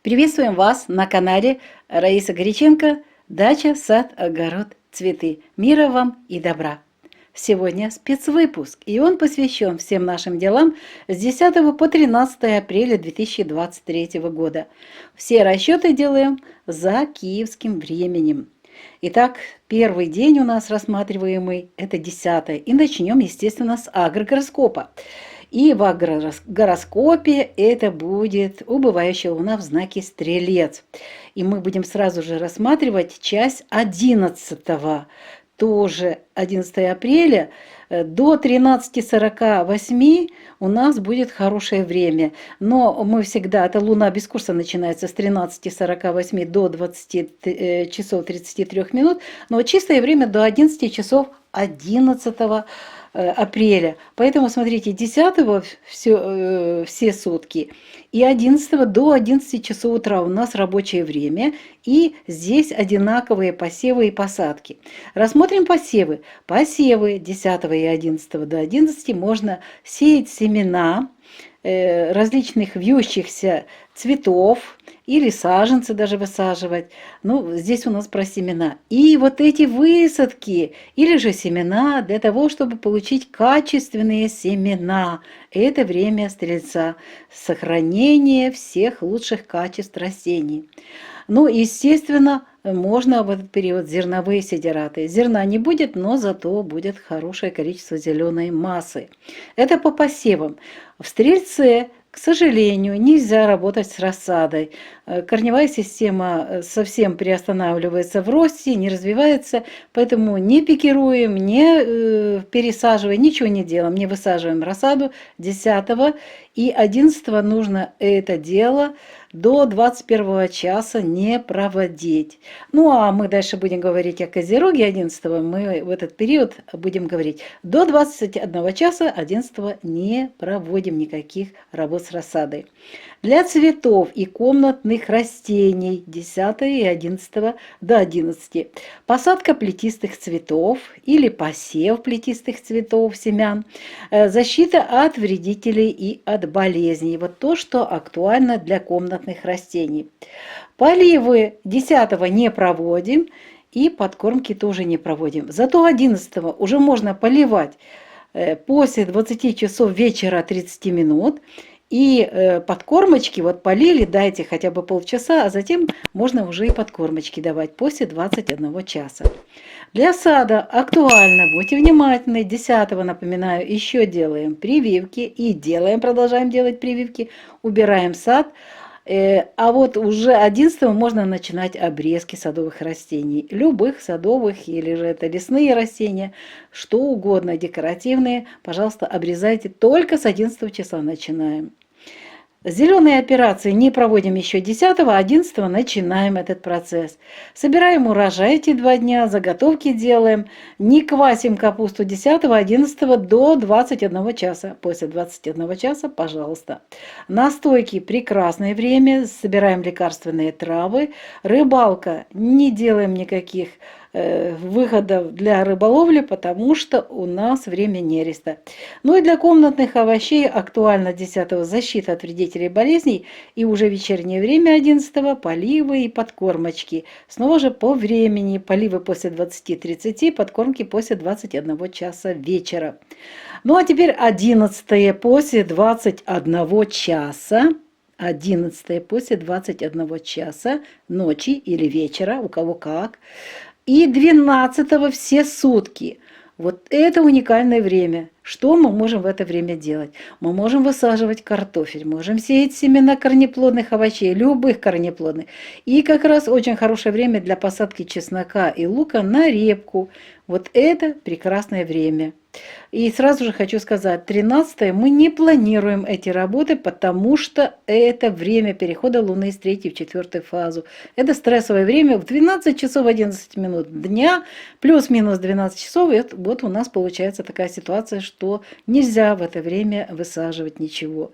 Приветствуем вас на канале Раиса Горяченко «Дача, сад, огород, цветы». Мира вам и добра! Сегодня спецвыпуск, и он посвящен всем нашим делам с 10 по 13 апреля 2023 года. Все расчеты делаем за киевским временем. Итак, первый день у нас рассматриваемый – это 10. И начнем, естественно, с агрогороскопа. И в агрогороскопе это будет убывающая луна в знаке Стрелец. И мы будем сразу же рассматривать часть 11, тоже 11 апреля. До 13:48 у нас будет хорошее время. Но мы всегда, эта луна без курса начинается с 13:48 до 20 часов 33 минут. Но чистое время до 11 часов 11 апреля. Поэтому, смотрите, 10 все сутки и 11 до 11 часов утра у нас рабочее время. И здесь одинаковые посевы и посадки. Рассмотрим посевы. Посевы 10 и 11 до 11 можно сеять семена различных вьющихся цветов или саженцы даже высаживать. Ну, здесь у нас про семена. И вот эти высадки или же семена для того, чтобы получить качественные семена. Это время Стрельца. Сохранение всех лучших качеств растений. Ну, естественно, можно в этот период зерновые сидираты. Зерна не будет, но зато будет хорошее количество зеленой массы. Это по посевам. В Стрельце, к сожалению, нельзя работать с рассадой. Корневая система совсем приостанавливается в росте, не развивается, поэтому не пикируем, не пересаживаем, ничего не делаем, не высаживаем рассаду 10 и 11 нужно это дело до 21 часа не проводить. Ну а мы дальше будем говорить о Козероге 11, мы в этот период будем говорить до 21 часа 11 не проводим никаких работ с рассадой. Для цветов и комнатных растений 10 и 11 до 11. Посадка плетистых цветов или посев плетистых цветов, семян. Защита от вредителей и от болезней. Вот то, что актуально для комнатных растений. Поливы 10 не проводим и подкормки тоже не проводим. Зато 11 уже можно поливать после 20 часов вечера 30 минут. И подкормочки вот полили, дайте хотя бы полчаса, а затем можно уже и подкормочки давать после 21 часа. Для сада актуально, будьте внимательны, 10 напоминаю, еще делаем прививки и продолжаем делать прививки, убираем сад. А вот уже 11 можно начинать обрезки садовых растений. Любых садовых или же это лесные растения, что угодно, декоративные. Пожалуйста, обрезайте, только с 11 часа начинаем. Зеленые операции не проводим еще 10, а 11 начинаем этот процесс. Собираем урожай эти 2 дня, заготовки делаем, не квасим капусту 10, 11 до 21 часа. После 21 часа, пожалуйста. Настойки – прекрасное время, собираем лекарственные травы. Рыбалка – не делаем никаких выходов для рыболовли, потому что у нас время нереста. Ну и для комнатных овощей актуально 10 защита от вредителей и болезней, и уже вечернее время 11 поливы и подкормочки. Снова же по времени поливы после 20:30, подкормки после 21 часа вечера. Ну а теперь 11 после 21 часа. 11 после 21 часа ночи или вечера, у кого как. И 12 все сутки. Вот это уникальное время. Что мы можем в это время делать? Мы можем высаживать картофель, можем сеять семена корнеплодных овощей, любых корнеплодных. И как раз очень хорошее время для посадки чеснока и лука на репку. Вот это прекрасное время. И сразу же хочу сказать, 13 мы не планируем эти работы, потому что это время перехода Луны с 3 в 4 фазу. Это стрессовое время в 12 часов 11 минут дня, плюс-минус 12 часов. И вот у нас получается такая ситуация, что нельзя в это время высаживать ничего.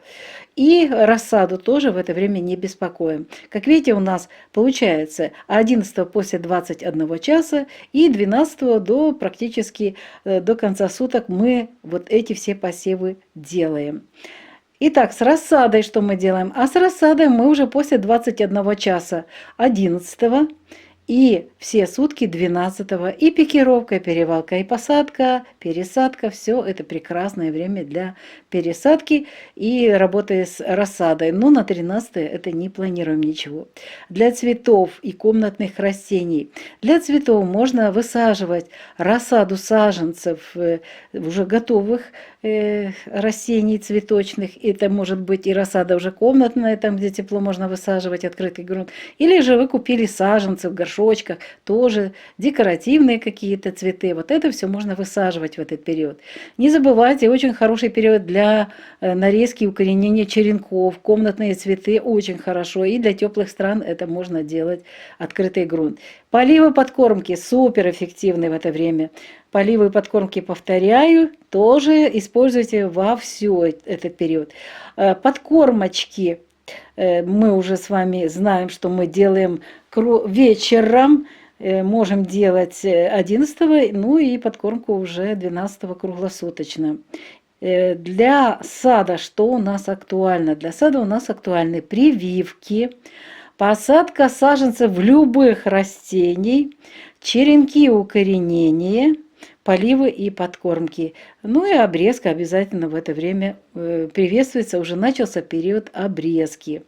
И рассаду тоже в это время не беспокоим. Как видите, у нас получается 11 после 21 часа и 12 до практически до конца суток мы вот эти все посевы делаем. Итак, с рассадой что мы делаем? А с рассадой мы уже после 21 часа 11 и все сутки 12 и пикировка, и перевалка, и посадка, пересадка, все это прекрасное время для пересадки и работы с рассадой. Но на 13 это не планируем ничего. Для цветов и комнатных растений. Для цветов можно высаживать рассаду саженцев уже готовых растений цветочных. Это может быть и рассада уже комнатная, там где тепло можно высаживать, открытый грунт. Или же вы купили саженцы в горшочках, тоже декоративные какие-то цветы. Вот это все можно высаживать в этот период. Не забывайте, очень хороший период для нарезки и укоренения черенков. Комнатные цветы очень хорошо. И для теплых стран это можно делать открытый грунт. Поливы подкормки супер эффективны в это время. Поливы и подкормки, повторяю, тоже используйте во всю этот период. Подкормочки мы уже с вами знаем, что мы делаем вечером, можем делать 11, ну и подкормку уже 12 круглосуточно. Для сада что у нас актуально? Для сада у нас актуальны прививки, посадка саженцев любых растений, черенки укоренения, поливы и подкормки. Ну и обрезка обязательно в это время приветствуется, уже начался период обрезки.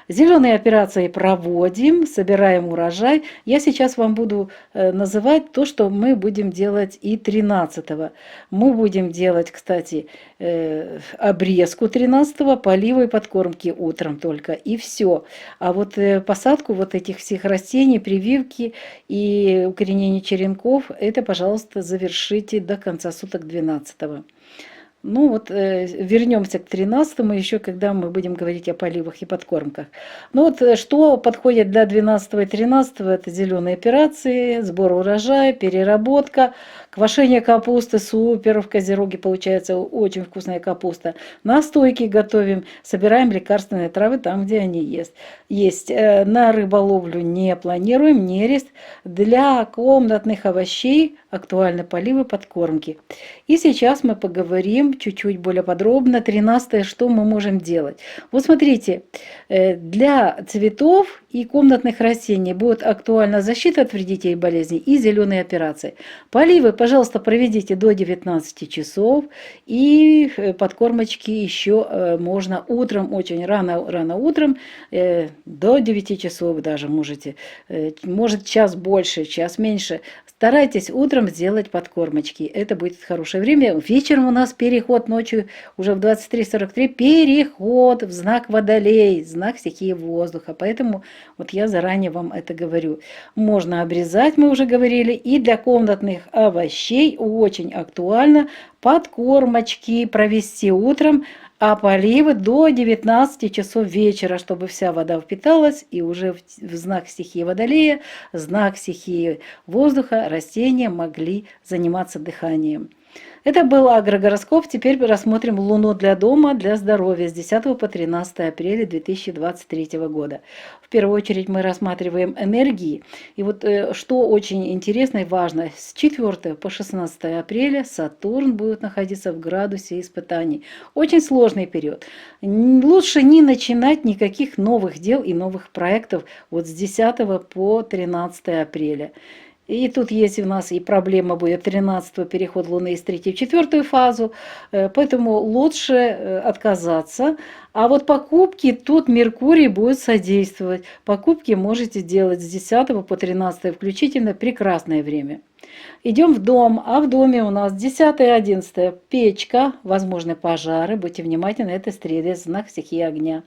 Зеленые операции проводим, собираем урожай. Я сейчас вам буду называть то, что мы будем делать и 13-го. Мы будем делать, кстати, обрезку 13-го, поливы и подкормки утром только, и все. А вот посадку вот этих всех растений, прививки и укоренение черенков, это, пожалуйста, завершите до конца суток 12-го. Ну вот вернемся к 13-му еще, когда мы будем говорить о поливах и подкормках. Ну вот что подходит для 12 и 13, это зеленые операции, сбор урожая, переработка, квашение капусты, супер, в Козероге получается очень вкусная капуста. Настойки готовим, собираем лекарственные травы там, где они есть. На рыболовлю не планируем, нерест. Для комнатных овощей актуальны поливы, подкормки. И сейчас мы поговорим чуть-чуть более подробно. 13, что мы можем делать. Вот смотрите, для цветов и комнатных растений будет актуальна защита от вредителей и болезней и зеленые операции. Поливы, пожалуйста, проведите до 19 часов. И подкормочки еще можно утром, очень рано утром, до 9 часов даже можете. Может час больше, час меньше. Старайтесь утром сделать подкормочки. Это будет хорошее время. Вечером у нас переход ночью, уже в 23:43, переход в знак Водолей, знак стихии воздуха. Поэтому вот я заранее вам это говорю. Можно обрезать, мы уже говорили. И для комнатных овощей очень актуально подкормочки провести утром, а поливы до 19 часов вечера, чтобы вся вода впиталась, и уже в знак стихии Водолея, знак стихии воздуха, растения могли заниматься дыханием. Это был агрогороскоп. Теперь рассмотрим Луну для дома, для здоровья с 10 по 13 апреля 2023 года. В первую очередь мы рассматриваем энергии. И вот что очень интересно и важно, с 4 по 16 апреля Сатурн будет находиться в градусе испытаний. Очень сложный период. Лучше не начинать никаких новых дел и новых проектов вот с 10 по 13 апреля. И тут есть у нас и проблема будет 13-го переход Луны из 3 в 4 фазу, поэтому лучше отказаться. А вот покупки тут Меркурий будет содействовать. Покупки можете делать с 10 по 13 включительно, прекрасное время. Идем в дом, а в доме у нас 10 и 11 печка, возможны пожары, будьте внимательны, это стрелец, знак стихии огня.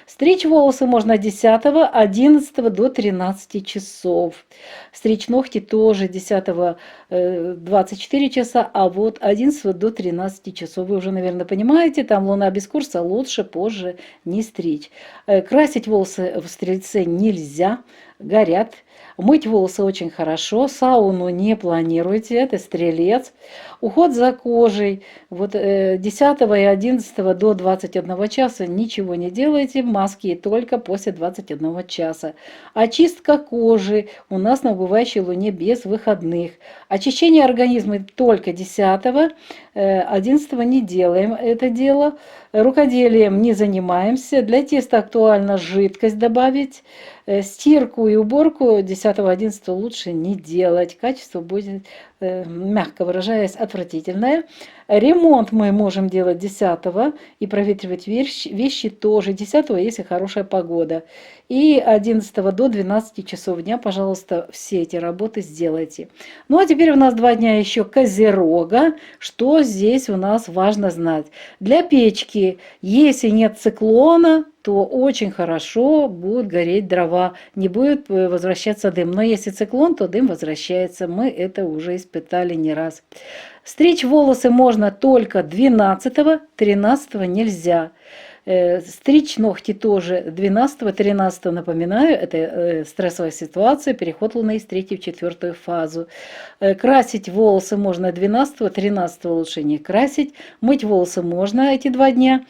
Стричь волосы можно 10, 11 до 13 часов. Стричь ногти тоже 10 24 часа, а вот 11 до 13 часов. Вы уже, наверное, понимаете, там луна без курса, лучше позже не стричь. Красить волосы в стрельце нельзя, горят. Мыть волосы очень хорошо, сауну не планируйте, это стрелец. Уход за кожей, вот 10 и 11 до 21 часа ничего не делайте, маски только после 21 часа. Очистка кожи у нас на убывающей луне без выходных. Очищение организма только 10, 11 не делаем это дело. Рукоделием не занимаемся. Для теста актуально жидкость добавить. Стирку и уборку 10-11 лучше не делать. Качество будет, мягко выражаясь, отвратительное. Ремонт мы можем делать 10 и проветривать вещи тоже 10, если хорошая погода. И 11 до 12 часов дня, пожалуйста, все эти работы сделайте. Ну а теперь у нас 2 дня еще Козерога. Что здесь у нас важно знать? Для печки, если нет циклона, то очень хорошо будут гореть дрова, не будет возвращаться дым. Но если циклон, то дым возвращается. Мы это уже испытали не раз. Стричь волосы можно только 12, 13 нельзя. Стричь ногти тоже 12, 13, напоминаю, это стрессовая ситуация, переход Луны из 3 в 4 фазу. Красить волосы можно 12, 13 лучше не красить. Мыть волосы можно эти 2 дня.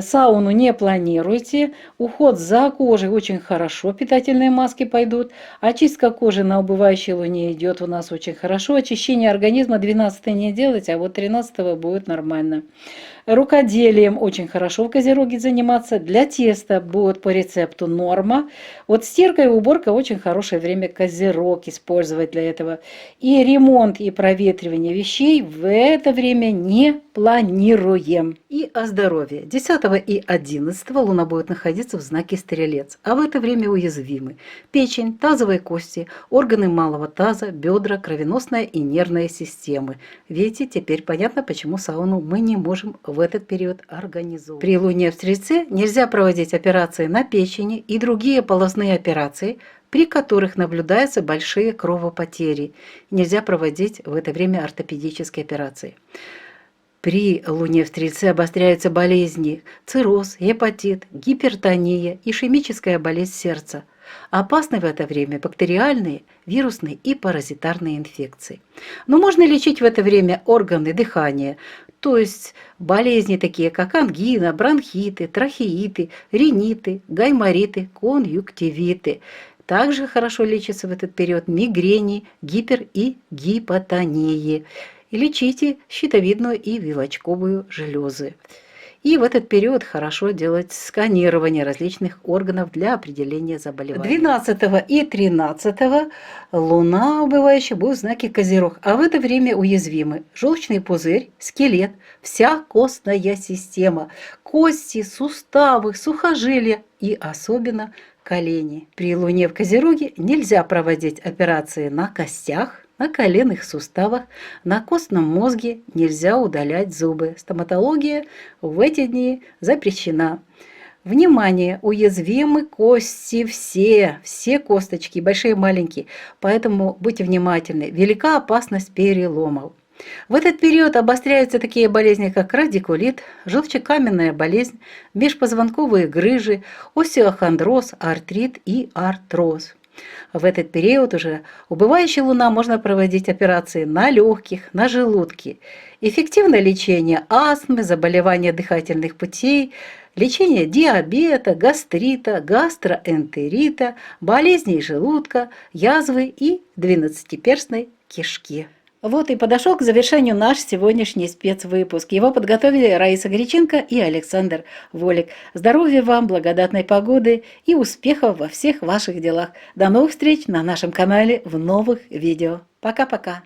Сауну не планируйте. Уход за кожей очень хорошо, питательные маски пойдут. Очистка кожи на убывающей луне идет у нас очень хорошо. Очищение организма 12 не делать, а вот 13 будет нормально. Рукоделием очень хорошо в Козероге заниматься. Для теста будет по рецепту норма. Вот стирка и уборка очень хорошее время Козерог использовать для этого. И ремонт и проветривание вещей в это время не планируем. И о здоровье. 10 и 11 Луна будет находиться в знаке Стрелец, а в это время уязвимы печень, тазовые кости, органы малого таза, бедра, кровеносная и нервная системы. Видите, теперь понятно, почему сауну мы не можем в этот период организовывать. При Луне в Стрельце нельзя проводить операции на печени и другие полостные операции, при которых наблюдаются большие кровопотери. Нельзя проводить в это время ортопедические операции. При Луне в Стрельце обостряются болезни: цирроз, гепатит, гипертония, ишемическая болезнь сердца. Опасны в это время бактериальные, вирусные и паразитарные инфекции. Но можно лечить в это время органы дыхания, то есть болезни такие, как ангина, бронхиты, трахеиты, риниты, гаймориты, конъюнктивиты. Также хорошо лечится в этот период мигрени, гипер- и гипотонии. И лечите щитовидную и вилочковую железы. И в этот период хорошо делать сканирование различных органов для определения заболеваний. 12 и 13 Луна убывающая будет в знаке Козерог, а в это время уязвимы желчный пузырь, скелет, вся костная система, кости, суставы, сухожилия и особенно колени. При Луне в Козероге нельзя проводить операции на костях, на коленных суставах, на костном мозге, нельзя удалять зубы. Стоматология в эти дни запрещена. Внимание! Уязвимы кости все косточки, большие и маленькие, поэтому будьте внимательны. Велика опасность переломов. В этот период обостряются такие болезни, как радикулит, желчекаменная болезнь, межпозвонковые грыжи, остеохондроз, артрит и артроз. В этот период уже убывающая Луна можно проводить операции на легких, на желудке. Эффективное лечение астмы, заболевания дыхательных путей, лечение диабета, гастрита, гастроэнтерита, болезней желудка, язвы и двенадцатиперстной кишки. Вот и подошел к завершению наш сегодняшний спецвыпуск. Его подготовили Раиса Греченко и Александр Волик. Здоровья вам, благодатной погоды и успехов во всех ваших делах. До новых встреч на нашем канале в новых видео. Пока-пока.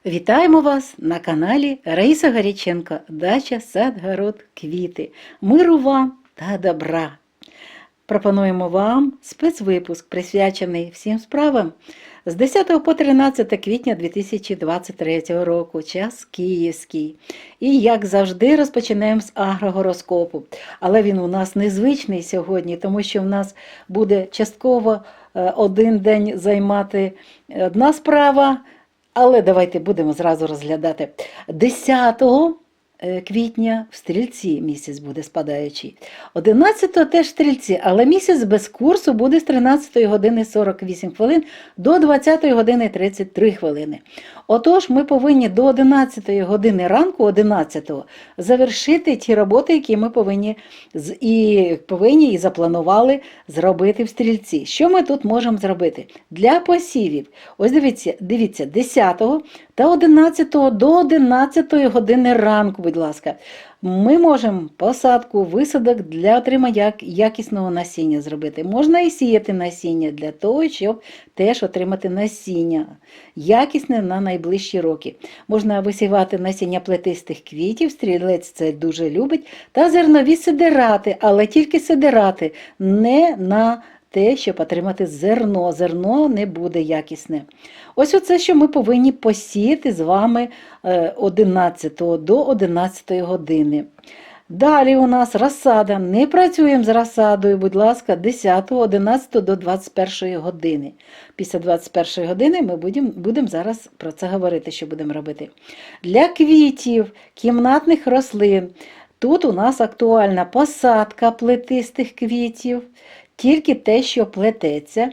Вітаємо вас на каналі Раїса Гаріченко «Дача, сад, город, квіти». Миру вам та добра. Пропонуємо вам спецвипуск, присвячений всім справам з 10 по 13 квітня 2023 року, час київський. І, як завжди, розпочинаємо з агрогороскопу. Але він у нас незвичний сьогодні, тому що в нас буде частково один день займати одна справа, але давайте будемо зразу розглядати. 10 квітня в Стрільці місяць буде спадаючий. 11-го теж в Стрільці, але місяць без курсу буде з 13 години 48 хвилин до 20 години 33 хвилини. Отож, ми повинні до 11 години ранку, 11-го, завершити ті роботи, які ми повинні і запланували зробити в Стрільці. Що ми тут можемо зробити? Для посівів. Ось дивіться, 10 та 11 до 11 години ранку, будь ласка, ми можемо посадку, висадок для отримання якісного насіння зробити. Можна і сіяти насіння для того, щоб теж отримати насіння якісне на найближчі роки. Можна висівати насіння плетистих квітів, стрілець це дуже любить, та зернові сидирати, але тільки сидирати, не на те, щоб отримати зерно. Зерно не буде якісне. Ось оце, що ми повинні посіяти з вами 11 до 11 години. Далі у нас розсада. Не працюємо з розсадою, будь ласка, 10, 11 до 21 години. Після 21 години ми будемо зараз про це говорити, що будемо робити. Для квітів, кімнатних рослин. Тут у нас актуальна посадка плетистих квітів, тільки те, що плететься.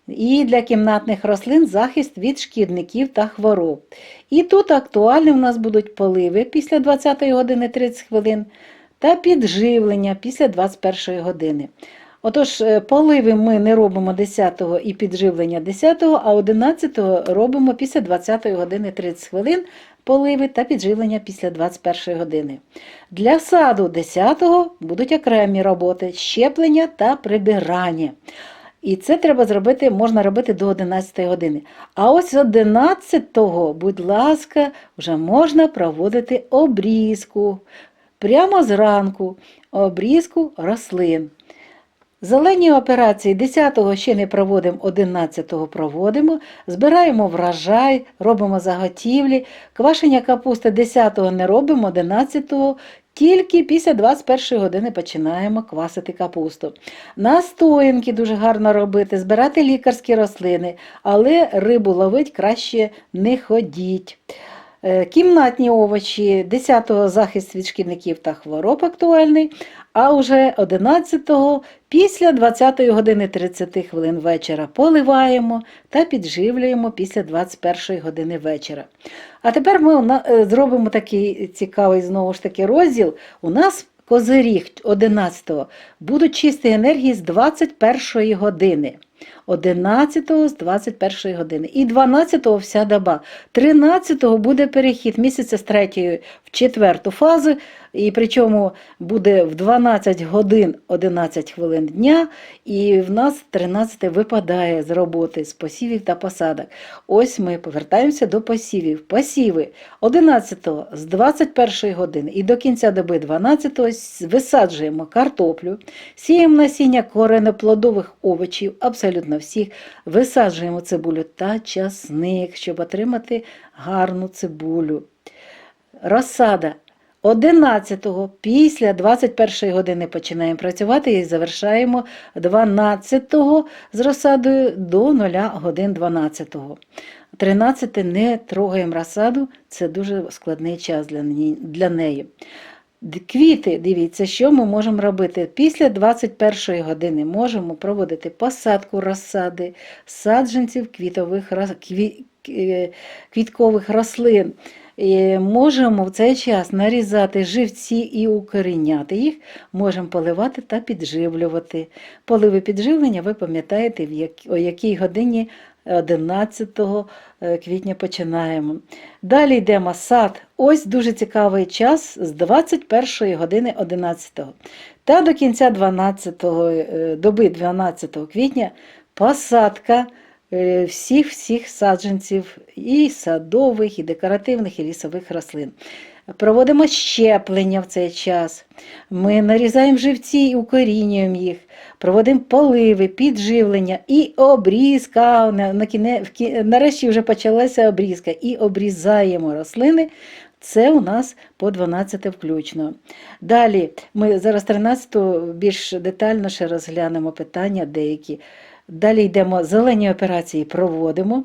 І для кімнатних рослин захист від шкідників та хвороб. І тут актуальні у нас будуть поливи після 20 години 30 хвилин та підживлення після 21 години. Отож, поливи ми не робимо 10-го і підживлення 10-го, а 11-го робимо після 20 години 30 хвилин поливи та підживлення після 21 години. Для саду 10-го будуть окремі роботи, щеплення та прибирання. І це треба зробити, можна робити до 11 години. А ось 11-го, будь ласка, вже можна проводити обрізку. Прямо зранку обрізку рослин. Зелені операції 10-го ще не проводимо, 11-го проводимо, збираємо врожай, робимо заготівлі, квашення капусти 10-го не робимо, 11-го тільки після 21 години починаємо квасити капусту. Настоянки дуже гарно робити, збирати лікарські рослини, але рибу ловить краще не ходіть. Кімнатні овочі, 10-го захист від шкідників та хвороб актуальний, а вже 11-го після 20 години 30 хвилин вечора поливаємо та підживлюємо після 21 години вечора. А тепер ми зробимо такий цікавий знову ж таки розділ. У нас козиріг 11-го будуть чисті енергії з 21 години. 11-го з 21 години і 12-го вся доба. 13-го буде перехід місяця з 3-ї в 4-ту фазу, і причому буде в 12 годин 11 хвилин дня, і в нас 13-те випадає з роботи, з посівів та посадок. Ось ми повертаємося до посівів. Посіви 11-го з 21 години і до кінця доби 12-го висаджуємо картоплю, сіємо насіння коренеплодових овочів, абсолютно всіх, висаджуємо цибулю та часник, щоб отримати гарну цибулю. Розсада 11-го після 21 години починаємо працювати і завершаємо 12-го з розсадою до 0 годин 12-го. 13-те не трогаємо розсаду, це дуже складний час для неї. Квіти, дивіться, що ми можемо робити. Після 21 години можемо проводити посадку розсади, саджанців квіткових рослин. І можемо в цей час нарізати живці і укоріняти їх, можемо поливати та підживлювати. Поливи підживлення ви пам'ятаєте, о якій годині 11 квітня починаємо. Далі йдемо сад. Ось дуже цікавий час з 21 години 11 та до кінця доби 12 квітня посадка всіх саджанців і садових, і декоративних, і лісових рослин. Проводимо щеплення в цей час. Ми нарізаємо живці і укорінюємо їх. Проводимо поливи, підживлення і обрізка. Нарешті вже почалася обрізка. І обрізаємо рослини. Це у нас по 12 включно. Далі ми зараз 13-ту більш детально ще розглянемо питання деякі. Далі йдемо, зелені операції проводимо.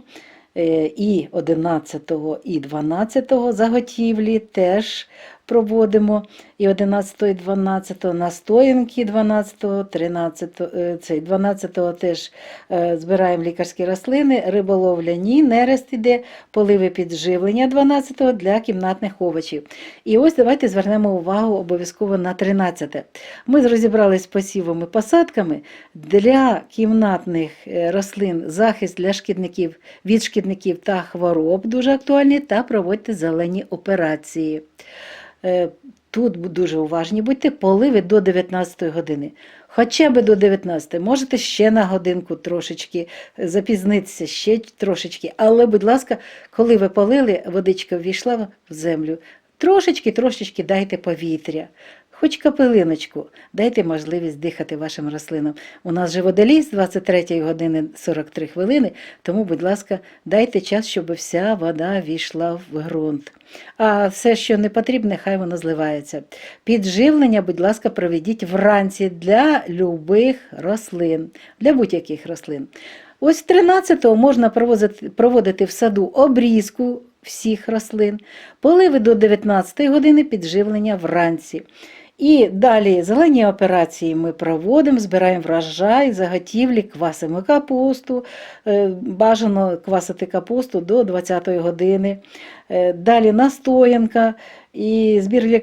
І 11 і 12 заготівлі теж проводимо, і 11 і 12 настоянки 12, 13, цей 12 теж збираємо лікарські рослини, риболовля ні, нерест іде, поливи підживлення 12 для кімнатних овочів. І ось давайте звернемо увагу обов'язково на 13. Ми розібрались з посівами, посадками. Для кімнатних рослин захист для шкідників, від шкідників та хвороб дуже актуальний, та проводьте зелені операції. Тут дуже уважні будьте, поливи до 19 години. Хоча б до 19, можете ще на годинку трошечки запізнитися, ще трошечки. Але, будь ласка, коли ви полили, водичка ввійшла в землю, трошечки дайте повітря. Хоч капелиночку, дайте можливість дихати вашим рослинам. У нас же водолій з 23 години 43 хвилини, тому, будь ласка, дайте час, щоб вся вода війшла в ґрунт. А все, що не потрібне, хай воно зливається. Підживлення, будь ласка, проведіть вранці для любих рослин, для будь-яких рослин. Ось 13-го можна проводити в саду обрізку всіх рослин, поливи до 19 години, підживлення вранці. І далі зелені операції ми проводимо, збираємо врожай, заготівлі, квасимо капусту, бажано квасити капусту до 20 години. Далі настоянка і збір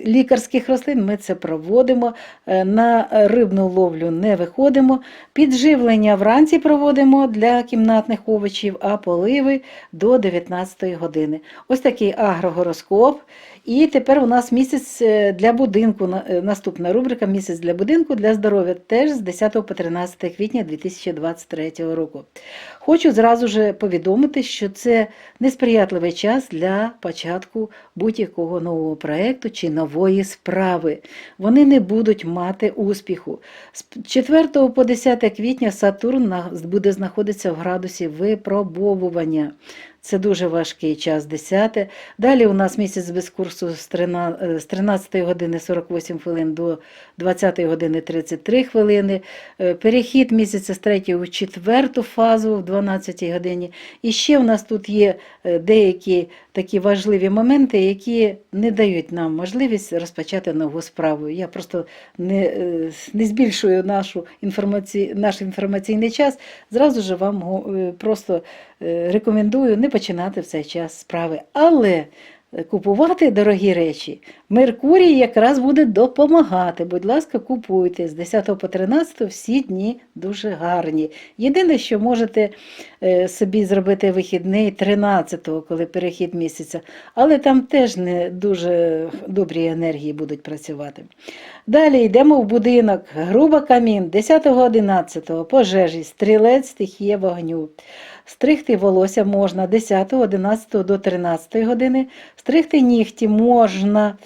лікарських рослин ми це проводимо, на рибну ловлю не виходимо, підживлення вранці проводимо для кімнатних овочів, а поливи до 19 години. Ось такий агрогороскоп. І тепер у нас місяць для будинку, наступна рубрика «Місяць для будинку, для здоров'я», теж з 10 по 13 квітня 2023 року. Хочу зразу ж повідомити, що це несприятливий час для початку будь-якого нового проєкту чи нової справи. Вони не будуть мати успіху. З 4 по 10 квітня Сатурн буде знаходитися в градусі випробовування. Це дуже важкий час, 10. Далі у нас місяць без курсу з 13 години 48 хвилин до 20 години 33 хвилини. Перехід місяця з 3 у 4 фазу в 12 годині. І ще у нас тут є деякі такі важливі моменти, які не дають нам можливість розпочати нову справу. Я просто не збільшую наш інформаційний час, зразу ж вам просто рекомендую не починати в цей час справи. Але купувати дорогі речі Меркурій якраз буде допомагати. Будь ласка, купуйте. З 10 по 13 всі дні дуже гарні. Єдине, що можете собі зробити вихідний 13-го, коли перехід місяця. Але там теж не дуже добрі енергії будуть працювати. Далі йдемо в будинок. Груба камін, 10-11, пожежі, стрілець, стихія вогню. Стригти волосся можна 10, 11 до 13 години. Стригти нігті можна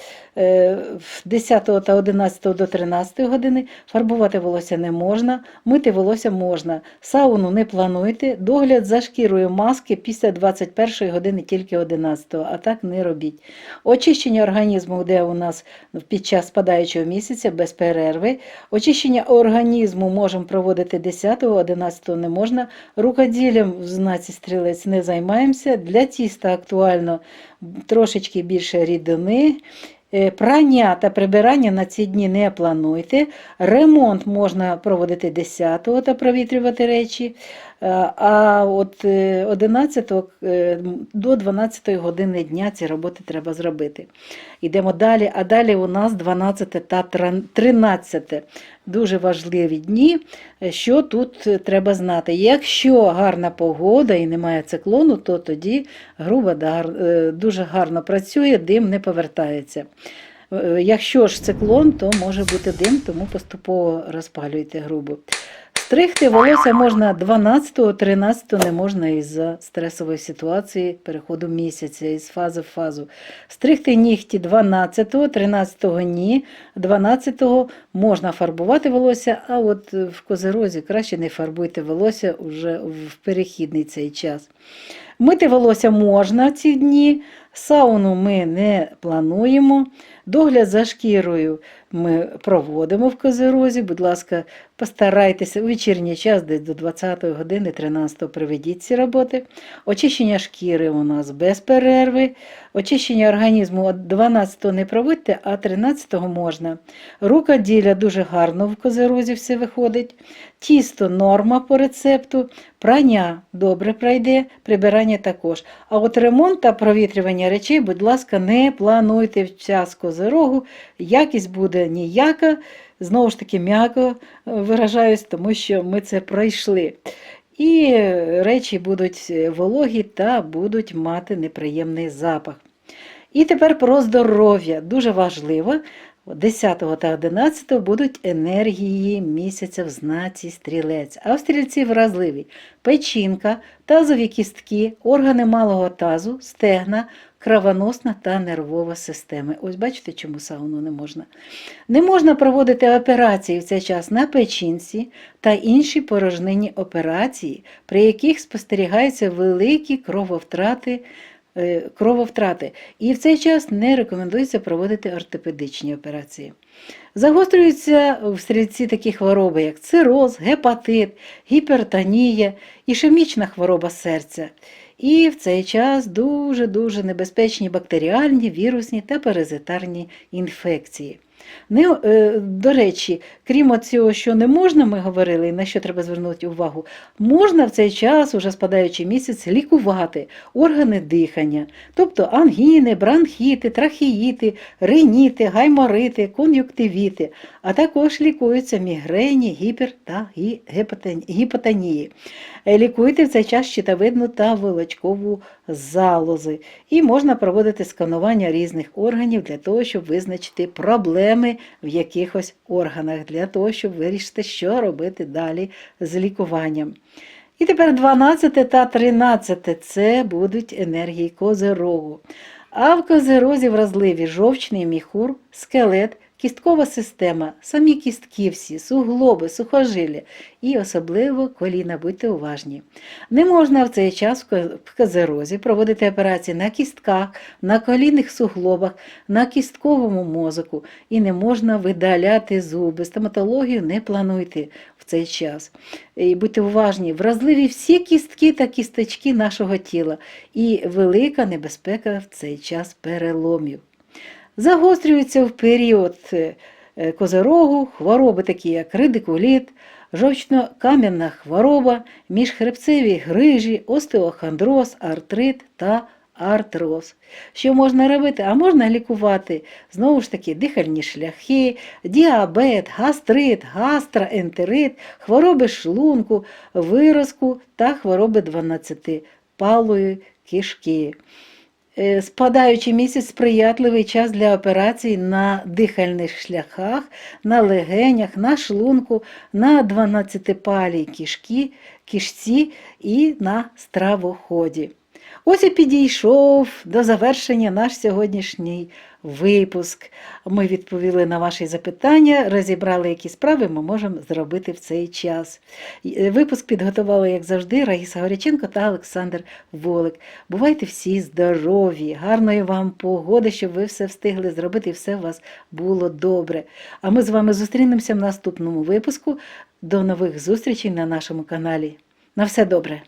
10 та 11 до 13 години. Фарбувати волосся не можна. Мити волосся можна. Сауну не плануйте. Догляд за шкірою, маски після 21 години, тільки 11, а так не робіть. Очищення організму, де у нас під час спадаючого місяця без перерви. Очищення організму можемо проводити 10, 11 не можна. Рукоділлям в знаці стрілець не займаємося. Для тіста актуально трошечки більше рідини. Прання та прибирання на ці дні не плануйте. Ремонт можна проводити 10-го та провітрювати речі, а от 11-го до 12 години дня ці роботи треба зробити. Йдемо далі, а далі у нас 12 та 13. Дуже важливі дні, що тут треба знати. Якщо гарна погода і немає циклону, то тоді груба дуже гарно працює, дим не повертається. Якщо ж циклон, то може бути дим, тому поступово розпалюйте грубу. Стригти волосся можна 12-го, 13-го не можна із-за стресової ситуації переходу місяця, із фази в фазу. Стригти нігті 12-го, 13-го ні, 12-го можна фарбувати волосся, а от в Козирозі краще не фарбуйте волосся вже в перехідний цей час. Мити волосся можна ці дні, сауну ми не плануємо, догляд за шкірою ми проводимо в Козерозі. Будь ласка, постарайтеся у вечірній час, десь до 20-ї години, 13-го приведіть ці роботи. Очищення шкіри у нас без перерви. Очищення організму от 12-го не проводьте, а 13-го можна. Рукоділля дуже гарно в Козерозі все виходить. Тісто норма по рецепту. Прання добре пройде, прибирання також. А от ремонт та провітрювання речей, будь ласка, не плануйте в час Козирогу. Якість буде ніяка, знову ж таки м'яко виражаюсь, тому що ми це пройшли. І речі будуть вологі та будуть мати неприємний запах. І тепер про здоров'я. Дуже важливо. 10 та 11 будуть енергії місяця в знаці стрілець, а в стрільці вразливі печінка, тазові кістки, органи малого тазу, стегна, кровоносна та нервова системи. Ось бачите, чому сауну не можна. Не можна проводити операції в цей час на печінці та інші порожнинні операції, при яких спостерігаються великі крововтрати. І в цей час не рекомендується проводити ортопедичні операції. Загострюються в стрільці такі хвороби, як цироз, гепатит, гіпертонія, ішемічна хвороба серця. І в цей час дуже-дуже небезпечні бактеріальні, вірусні та паразитарні інфекції. До речі, крім цього, що не можна, ми говорили, і на що треба звернути увагу, можна в цей час, уже спадаючий місяць, лікувати органи дихання, тобто ангіни, бронхіти, трахеїти, риніти, гайморити, кон'юктивіти, а також лікуються мігрені, гіпер та гіпотонії. Лікуйте в цей час щитовидну та волочкову залози. І можна проводити сканування різних органів для того, щоб визначити проблеми в якихось органах, для того, щоб вирішити, що робити далі з лікуванням. І тепер 12 та 13 – це будуть енергії Козирогу. А в Козирозі вразливі жовчний міхур, скелет, кісткова система, самі кістки всі, суглоби, сухожилля і особливо коліна, будьте уважні. Не можна в цей час в Козирозі проводити операції на кістках, на колінних суглобах, на кістковому мозку і не можна видаляти зуби. Стоматологію не плануйте в цей час. І будьте уважні, вразливі всі кістки та кісточки нашого тіла і велика небезпека в цей час переломів. Загострюються в період Козирогу хвороби такі, як радикуліт, жовчно-кам'яна хвороба, міжхребцеві грижі, остеохондроз, артрит та артроз. Що можна робити? А можна лікувати, знову ж таки, дихальні шляхи, діабет, гастрит, гастроентерит, хвороби шлунку, виразку та хвороби 12-палої кишки. Спадаючий місяць – сприятливий час для операцій на дихальних шляхах, на легенях, на шлунку, на 12-палій кишці і на стравоході. Ось і підійшов до завершення наш сьогоднішній випуск. Ми відповіли на ваші запитання, розібрали, які справи ми можемо зробити в цей час. Випуск підготували, як завжди, Раїса Горяченко та Олександр Волик. Бувайте всі здорові, гарної вам погоди, щоб ви все встигли зробити і все у вас було добре. А ми з вами зустрінемося в наступному випуску. До нових зустрічей на нашому каналі. На все добре!